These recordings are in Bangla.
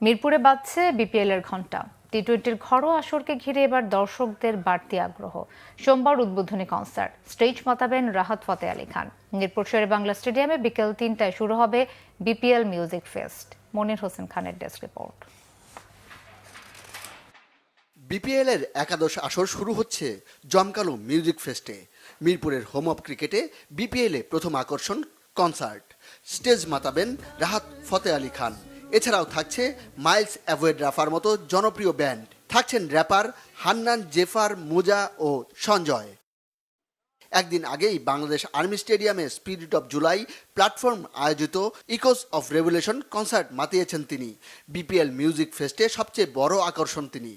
মিরপুরে বাজছে বিপিএল এর ঘণ্টা। টি-20-র ঘরোয়া আসরকে ঘিরে এবার দর্শকদের বাড়তি আগ্রহ। সোমবার উদ্বোধনী কনসার্ট, স্টেজ মাতাবেন রাহাত ফতে আলী খান। মিরপুর শেরে বাংলা স্টেডিয়ামে বিকেল 3টায় শুরু হবে BPL music fest. Monir Hossain খানের ডেস্ক রিপোর্ট। বিপিএল এর একাদশ আসর শুরু হচ্ছে জমকালো মিউজিক ফেস্টে। মিরপুরের হোম অফ ক্রিকেটে বিপিএল এ প্রথম আকর্ষণ কনসার্ট। স্টেজ মাতাবেন রাহাত ফতে আলী খান। এছাড়াও থাকছে মাইলস অ্যাভয়েড রাফার মতো জনপ্রিয় ব্যান্ড। থাকছেন র্যাপার হান্নান, জেফার, মুজা ও সঞ্জয়। একদিন আগেই বাংলাদেশ আর্মি স্টেডিয়ামে স্পিরিট অফ জুলাই প্ল্যাটফর্ম আয়োজিত ইকোস অফ রেভলিউশন কনসার্ট মাতিয়েছেন তিনি। বিপিএল মিউজিক ফেস্টে সবচেয়ে বড় আকর্ষণ তিনি।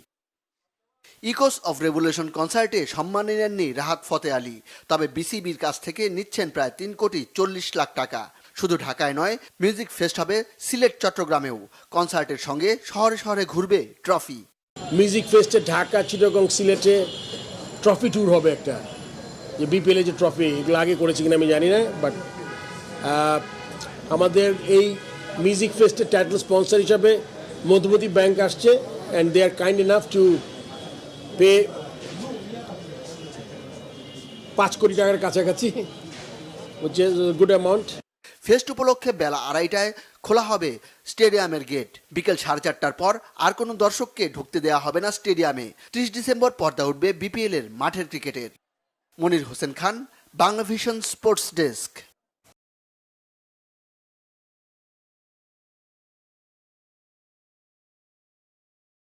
ইকোস অফ রেভলিউশন কনসার্টে সম্মানী নেননি রাহাত ফতে আলী, তবে বিসিবির কাছ থেকে নিচ্ছেন প্রায় 3,40,00,000 টাকা। শুধু ঢাকায় নয়, মিউজিক ফেস্ট হবে সিলেট, চট্টগ্রামেও। কনসার্টের সঙ্গে শহরে শহরে ঘুরবে ট্রফি। মিউজিক ফেস্টে ঢাকা, চিটাগং, সিলেটে ট্রফি ট্যুর হবে একটা। যে বিপিএল যে ট্রফি, এগুলো আগে করেছি কিনা আমি জানি না, বাট আমাদের এই মিউজিক ফেস্টের টাইটেল স্পন্সর হিসাবে মধুমতি ব্যাংক আসছে, and they are kind enough to pay 5 কোটি টাকার কাছাকাছি, which is a good amount. Fest উপলক্ষে বেলা 2:30টায় খোলা হবে স্টেডিয়ামের গেট। বিকেল 4:30টার পর আর কোনো দর্শককে ঢুকতে দেওয়া হবে না স্টেডিয়ামে। 30 ডিসেম্বর পর্দা উঠবে বিপিএল এর মাঠের ক্রিকেটের। Monir Hossain Khan, Bangla vision sports desk.